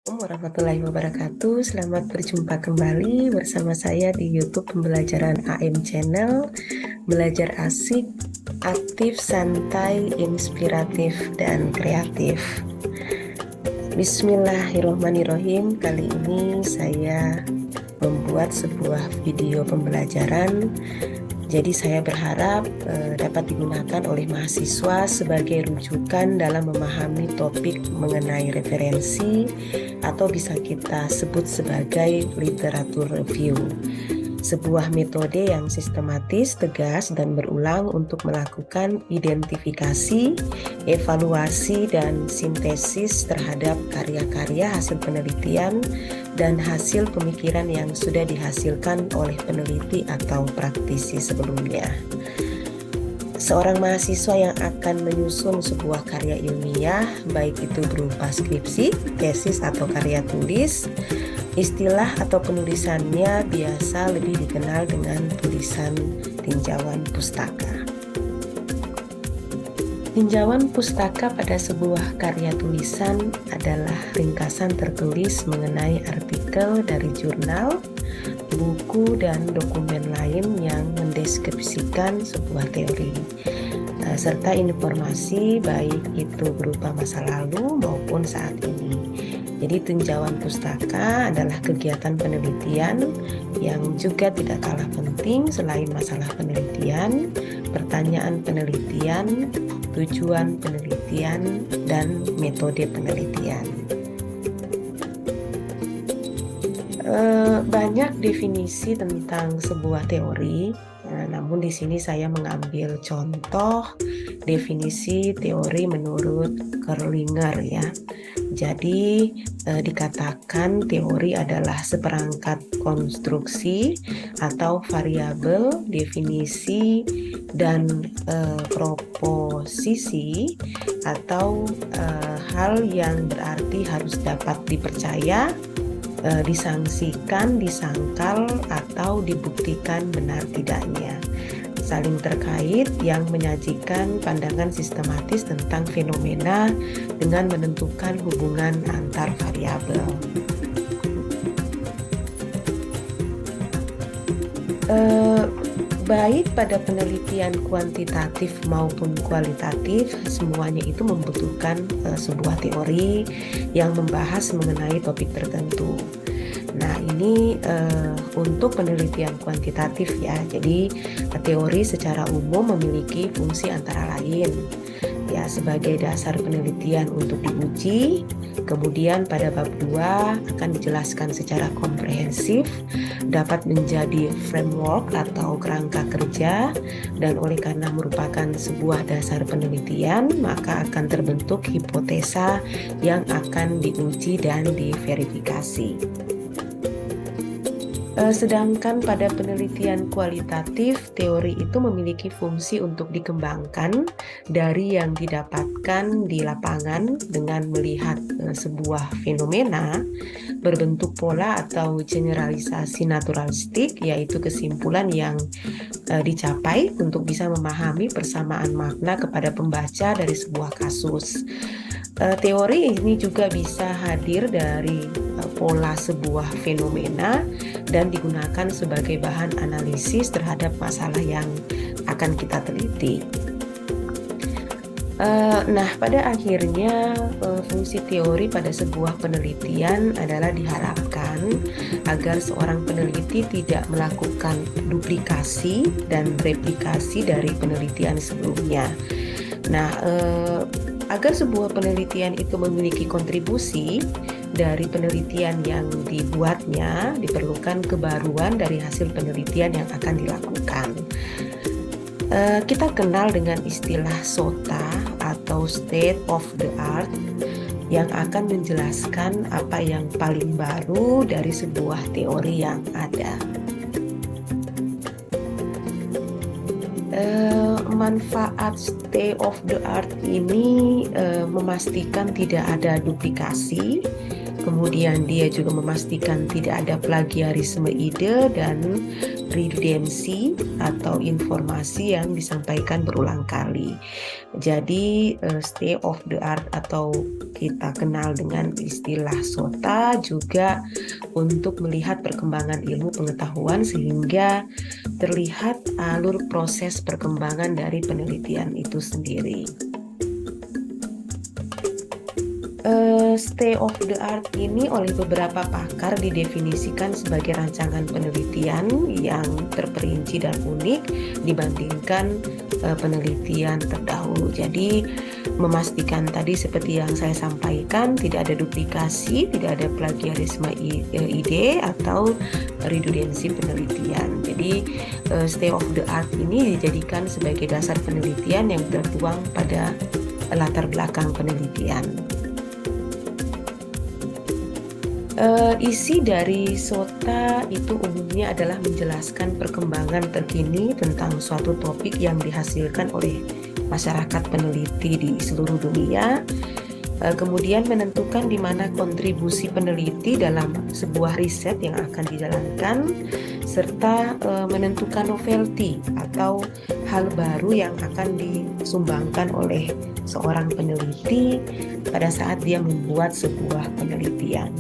Assalamualaikum warahmatullahi wabarakatuh. Selamat berjumpa kembali bersama saya di YouTube Pembelajaran AM Channel. Belajar asik, aktif, santai, inspiratif, dan kreatif. Bismillahirrahmanirrahim. Kali ini saya membuat sebuah video pembelajaran. Jadi saya berharap dapat digunakan oleh mahasiswa sebagai rujukan dalam memahami topik mengenai referensi atau bisa kita sebut sebagai literatur review. Sebuah metode yang sistematis, tegas, dan berulang untuk melakukan identifikasi, evaluasi, dan sintesis terhadap karya-karya hasil penelitian dan hasil pemikiran yang sudah dihasilkan oleh peneliti atau praktisi sebelumnya. Seorang mahasiswa yang akan menyusun sebuah karya ilmiah, baik itu berupa skripsi, tesis, atau karya tulis, istilah atau penulisannya biasa lebih dikenal dengan tulisan tinjauan pustaka. Tinjauan pustaka pada sebuah karya tulisan adalah ringkasan tertulis mengenai artikel dari jurnal, buku, dan dokumen lain yang mendeskripsikan sebuah teori, serta informasi baik itu berupa masa lalu maupun saat ini. Jadi tinjauan pustaka adalah kegiatan penelitian yang juga tidak kalah penting selain masalah penelitian, pertanyaan penelitian, tujuan penelitian, dan metode penelitian. Banyak definisi tentang sebuah teori, namun di sini saya mengambil contoh definisi teori menurut Kerlinger ya. Jadi dikatakan teori adalah seperangkat konstruksi atau variabel, definisi, dan proposisi atau hal yang berarti harus dapat dipercaya, disangsikan, disangkal, atau dibuktikan benar tidaknya, saling terkait yang menyajikan pandangan sistematis tentang fenomena dengan menentukan hubungan antar variabel. Baik pada penelitian kuantitatif maupun kualitatif, semuanya itu membutuhkan sebuah teori yang membahas mengenai topik tertentu. Nah, ini untuk penelitian kuantitatif ya. Jadi teori secara umum memiliki fungsi antara lain ya sebagai dasar penelitian untuk diuji. Kemudian pada bab 2 akan dijelaskan secara komprehensif, dapat menjadi framework atau kerangka kerja, dan oleh karena merupakan sebuah dasar penelitian, maka akan terbentuk hipotesa yang akan diuji dan diverifikasi. Sedangkan pada penelitian kualitatif, teori itu memiliki fungsi untuk dikembangkan dari yang didapatkan di lapangan dengan melihat sebuah fenomena berbentuk pola atau generalisasi naturalistik, yaitu kesimpulan yang dicapai untuk bisa memahami persamaan makna kepada pembaca dari sebuah kasus. Teori ini juga bisa hadir dari pola sebuah fenomena dan digunakan sebagai bahan analisis terhadap masalah yang akan kita teliti. Nah, pada akhirnya fungsi teori pada sebuah penelitian adalah diharapkan agar seorang peneliti tidak melakukan duplikasi dan replikasi dari penelitian sebelumnya. Nah, agar sebuah penelitian itu memiliki kontribusi dari penelitian yang dibuatnya, diperlukan kebaruan dari hasil penelitian yang akan dilakukan. Kita kenal dengan istilah SOTA atau state of the art yang akan menjelaskan apa yang paling baru dari sebuah teori yang ada. Manfaat state of the art ini memastikan tidak ada duplikasi, Kemudian dia juga memastikan tidak ada plagiarisme ide dan redundancy atau informasi yang disampaikan berulang kali. Jadi state of the art atau kita kenal dengan istilah SOTA juga untuk melihat perkembangan ilmu pengetahuan sehingga terlihat alur proses perkembangan dari penelitian itu sendiri. State of the art ini oleh beberapa pakar didefinisikan sebagai rancangan penelitian yang terperinci dan unik dibandingkan penelitian terdahulu. Jadi memastikan tadi seperti yang saya sampaikan, tidak ada duplikasi, tidak ada plagiarisme ide atau redundansi penelitian. Jadi state of the art ini dijadikan sebagai dasar penelitian yang tertuang pada latar belakang penelitian. Isi dari SOTA itu umumnya adalah menjelaskan perkembangan terkini tentang suatu topik yang dihasilkan oleh masyarakat peneliti di seluruh dunia, kemudian menentukan di mana kontribusi peneliti dalam sebuah riset yang akan dijalankan, serta menentukan novelty atau hal baru yang akan disumbangkan oleh seorang peneliti pada saat dia membuat sebuah penelitian.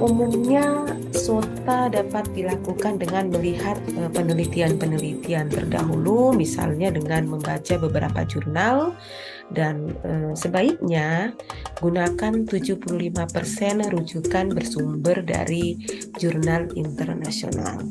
Umumnya SOTA dapat dilakukan dengan melihat penelitian-penelitian terdahulu, misalnya dengan membaca beberapa jurnal, dan sebaiknya gunakan 75% rujukan bersumber dari jurnal internasional.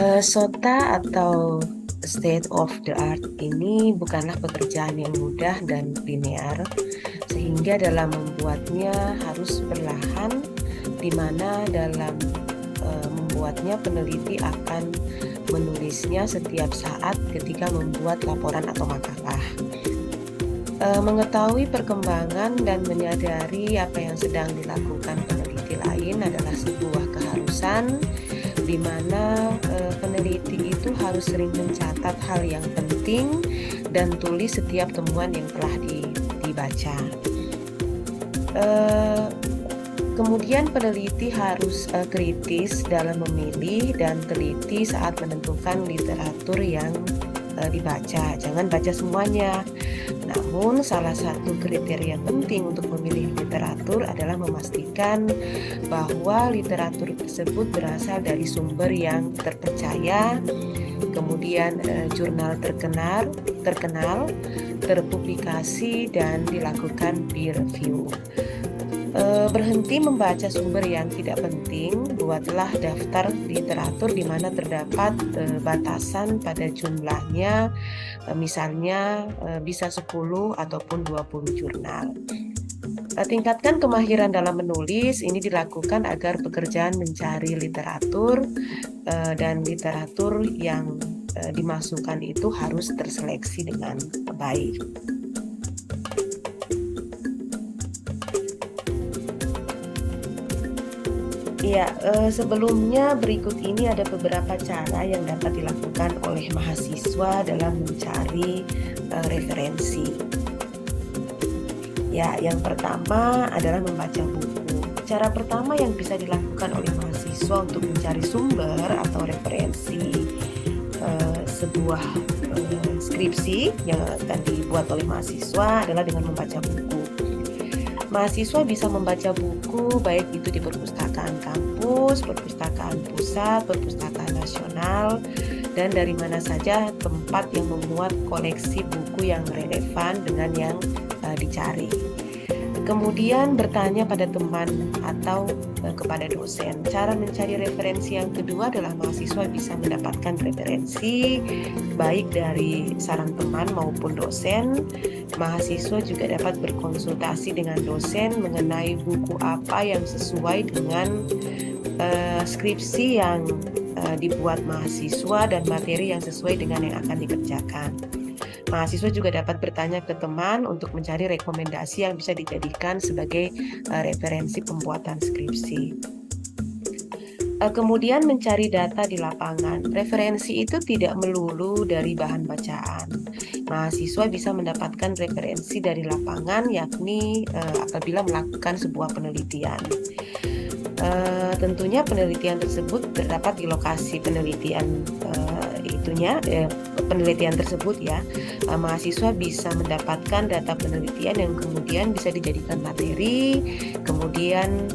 SOTA atau state of the art ini bukanlah pekerjaan yang mudah dan linear, sehingga dalam membuatnya harus perlahan, di mana dalam membuatnya peneliti akan menulisnya setiap saat ketika membuat laporan atau makalah. Mengetahui perkembangan dan menyadari apa yang sedang dilakukan peneliti lain adalah sebuah keharusan, di mana peneliti itu harus sering mencatat hal yang penting dan tulis setiap temuan yang telah dibaca. Kemudian peneliti harus kritis dalam memilih dan teliti saat menentukan literatur yang dibaca. Jangan baca semuanya. Namun salah satu kriteria penting untuk memilih literatur adalah memastikan bahwa literatur tersebut berasal dari sumber yang terpercaya, kemudian jurnal terkenal, terpublikasi, dan dilakukan peer review. Berhenti membaca sumber yang tidak penting, buatlah daftar literatur di mana terdapat batasan pada jumlahnya, misalnya bisa 10 ataupun 20 jurnal. Tingkatkan kemahiran dalam menulis, ini dilakukan agar pekerjaan mencari literatur dan literatur yang dimasukkan itu harus terseleksi dengan baik. Ya, sebelumnya berikut ini ada beberapa cara yang dapat dilakukan oleh mahasiswa dalam mencari referensi. Ya, yang pertama adalah membaca buku. Cara pertama yang bisa dilakukan oleh mahasiswa untuk mencari sumber atau referensi sebuah skripsi yang akan dibuat oleh mahasiswa adalah dengan membaca buku. Mahasiswa bisa membaca buku baik itu di perpustakaan kampus, perpustakaan pusat, perpustakaan nasional, dan dari mana saja tempat yang memuat koleksi buku yang relevan dengan yang dicari. Kemudian bertanya pada teman atau kepada dosen. Cara mencari referensi yang kedua adalah mahasiswa bisa mendapatkan referensi baik dari saran teman maupun dosen. Mahasiswa juga dapat berkonsultasi dengan dosen mengenai buku apa yang sesuai dengan skripsi yang dibuat mahasiswa dan materi yang sesuai dengan yang akan dikerjakan. Mahasiswa juga dapat bertanya ke teman untuk mencari rekomendasi yang bisa dijadikan sebagai referensi pembuatan skripsi. Kemudian mencari data di lapangan. Referensi itu tidak melulu dari bahan bacaan. mahasiswa bisa mendapatkan referensi dari lapangan, yakni apabila melakukan sebuah penelitian. Tentunya penelitian tersebut terdapat di lokasi penelitian penelitian tersebut ya. Mahasiswa bisa mendapatkan data penelitian yang kemudian bisa dijadikan materi. Kemudian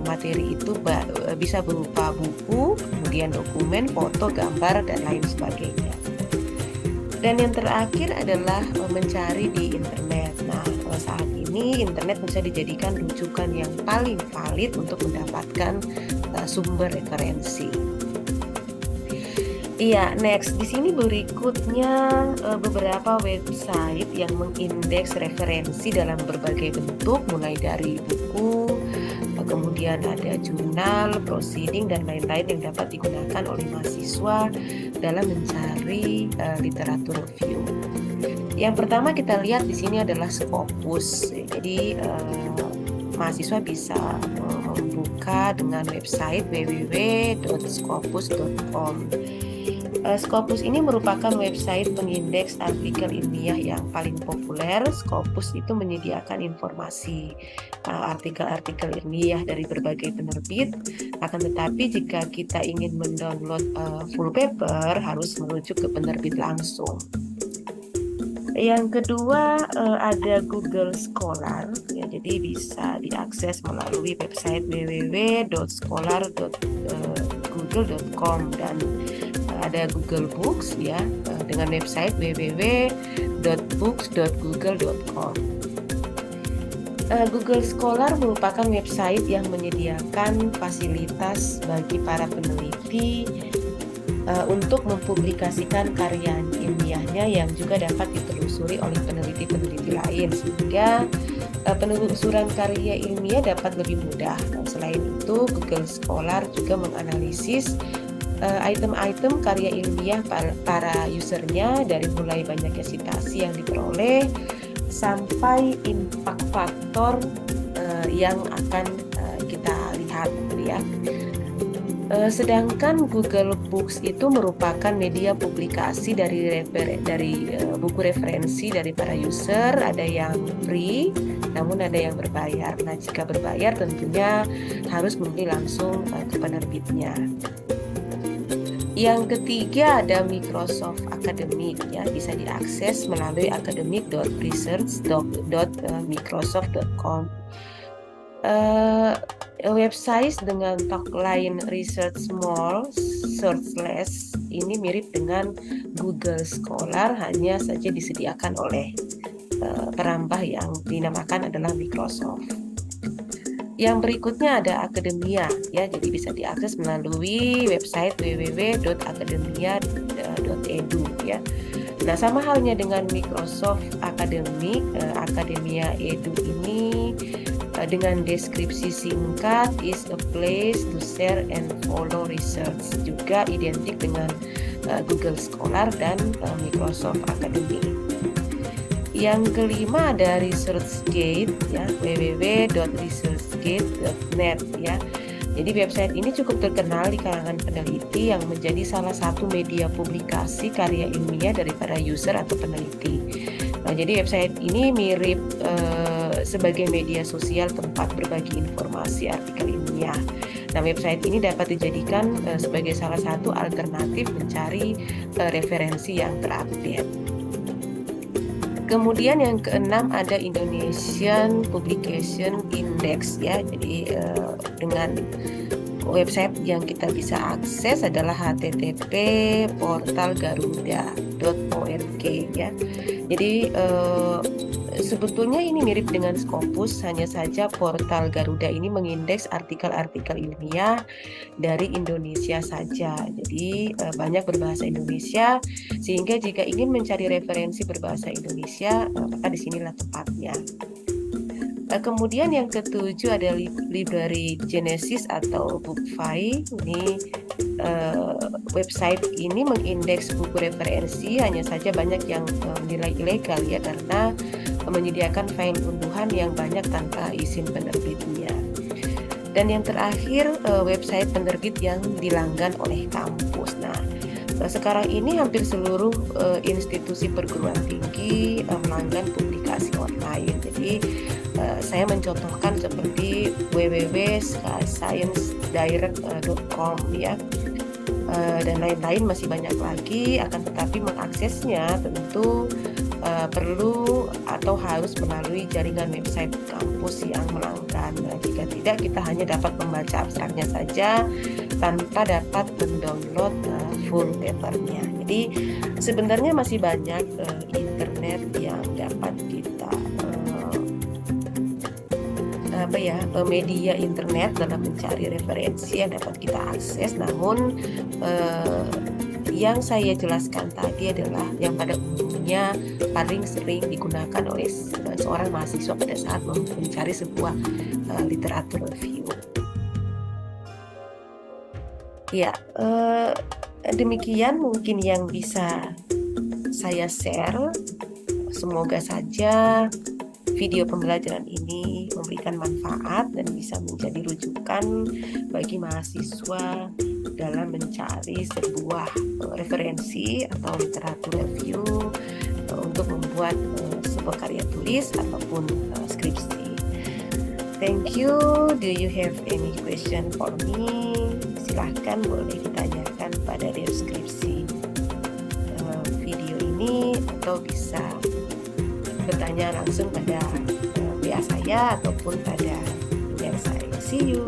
materi itu bisa berupa buku, kemudian dokumen, foto, gambar, dan lain sebagainya. Dan yang terakhir adalah mencari di internet. Nah, saat ini internet bisa dijadikan rujukan yang paling valid untuk mendapatkan sumber referensi. Iya, next di sini berikutnya beberapa website yang mengindeks referensi dalam berbagai bentuk, mulai dari buku, kemudian ada jurnal, proceeding, dan lain-lain yang dapat digunakan oleh mahasiswa dalam mencari literatur review. Yang pertama kita lihat di sini adalah Scopus. Jadi mahasiswa bisa membuka dengan website www.scopus.com. Scopus ini merupakan website pengindeks artikel ilmiah yang paling populer. Scopus itu menyediakan informasi artikel-artikel ilmiah dari berbagai penerbit. Akan tetapi jika kita ingin mendownload full paper, harus merujuk ke penerbit langsung. Yang kedua ada Google Scholar, ya, jadi bisa diakses melalui website www.scholar.google.com, dan ada Google Books ya dengan website www.books.google.com. Google Scholar merupakan website yang menyediakan fasilitas bagi para peneliti untuk mempublikasikan karya ilmiahnya yang juga dapat ditelusuri oleh peneliti-peneliti lain, sehingga penelusuran karya ilmiah dapat lebih mudah. Selain itu, Google Scholar juga menganalisis item-item karya ilmiah para usernya, dari mulai banyaknya sitasi yang diperoleh sampai impact faktor yang akan kita lihat ya. Sedangkan Google Books itu merupakan media publikasi dari buku referensi dari para user. Ada yang free, namun ada yang berbayar. Nah, jika berbayar tentunya harus membeli langsung ke penerbitnya. Yang ketiga ada Microsoft Academic ya, bisa diakses melalui academic.research.microsoft.com. Website dengan tagline Research More, Search Less ini mirip dengan Google Scholar, hanya saja disediakan oleh perambah yang dinamakan adalah Microsoft. Yang berikutnya ada Academia ya, jadi bisa diakses melalui website www.academia.edu ya. Nah, sama halnya dengan Microsoft Academic, Academia Edu ini dengan deskripsi singkat is a place to share and follow research, juga identik dengan Google Scholar dan Microsoft Academic. Yang kelima ada ResearchGate ya, www.researchgate.net ya. Jadi website ini cukup terkenal di kalangan peneliti yang menjadi salah satu media publikasi karya ilmiah dari para user atau peneliti. Nah, jadi website ini mirip sebagai media sosial tempat berbagi informasi artikel ilmiah. Nah, website ini dapat dijadikan sebagai salah satu alternatif mencari referensi yang terupdate. Kemudian yang keenam ada Indonesian Publication Index ya. Jadi dengan website yang kita bisa akses adalah http://portalgaruda.org ya. Jadi sebetulnya ini mirip dengan Scopus, hanya saja portal Garuda ini mengindeks artikel-artikel ilmiah dari Indonesia saja. Jadi banyak berbahasa Indonesia, sehingga jika ingin mencari referensi berbahasa Indonesia, maka disinilah tempatnya. Kemudian yang ketujuh ada Library Genesis atau BookFi. Ini website ini mengindeks buku referensi, hanya saja banyak yang menilai ilegal ya, karena menyediakan file unduhan yang banyak tanpa izin penerbitnya. Dan yang terakhir website penerbit yang dilanggan oleh kampus. Nah, Sekarang ini hampir seluruh institusi perguruan tinggi melanggan publikasi online. Jadi saya mencontohkan seperti www.sciencedirect.com ya, dan lain-lain masih banyak lagi. Akan tetapi mengaksesnya tentu perlu atau harus melalui jaringan website kampus yang melanggan. Nah, jika tidak, kita hanya dapat membaca abstraknya saja tanpa dapat mendownload full papernya. Jadi sebenarnya masih banyak internet yang dapat kita media internet dalam mencari referensi yang dapat kita akses. Namun yang saya jelaskan tadi adalah yang pada umumnya paling sering digunakan oleh seorang mahasiswa pada saat mencari sebuah literatur review. Ya, demikian mungkin yang bisa saya share. Semoga saja video pembelajaran ini memberikan manfaat dan bisa menjadi rujukan bagi mahasiswa dalam mencari sebuah referensi atau literatur review untuk membuat sebuah karya tulis ataupun skripsi. Thank you. Do you have any question for me? Silahkan boleh ditanyakan pada deskripsi video ini, atau bisa bertanya langsung pada WA saya ataupun pada email saya. See you.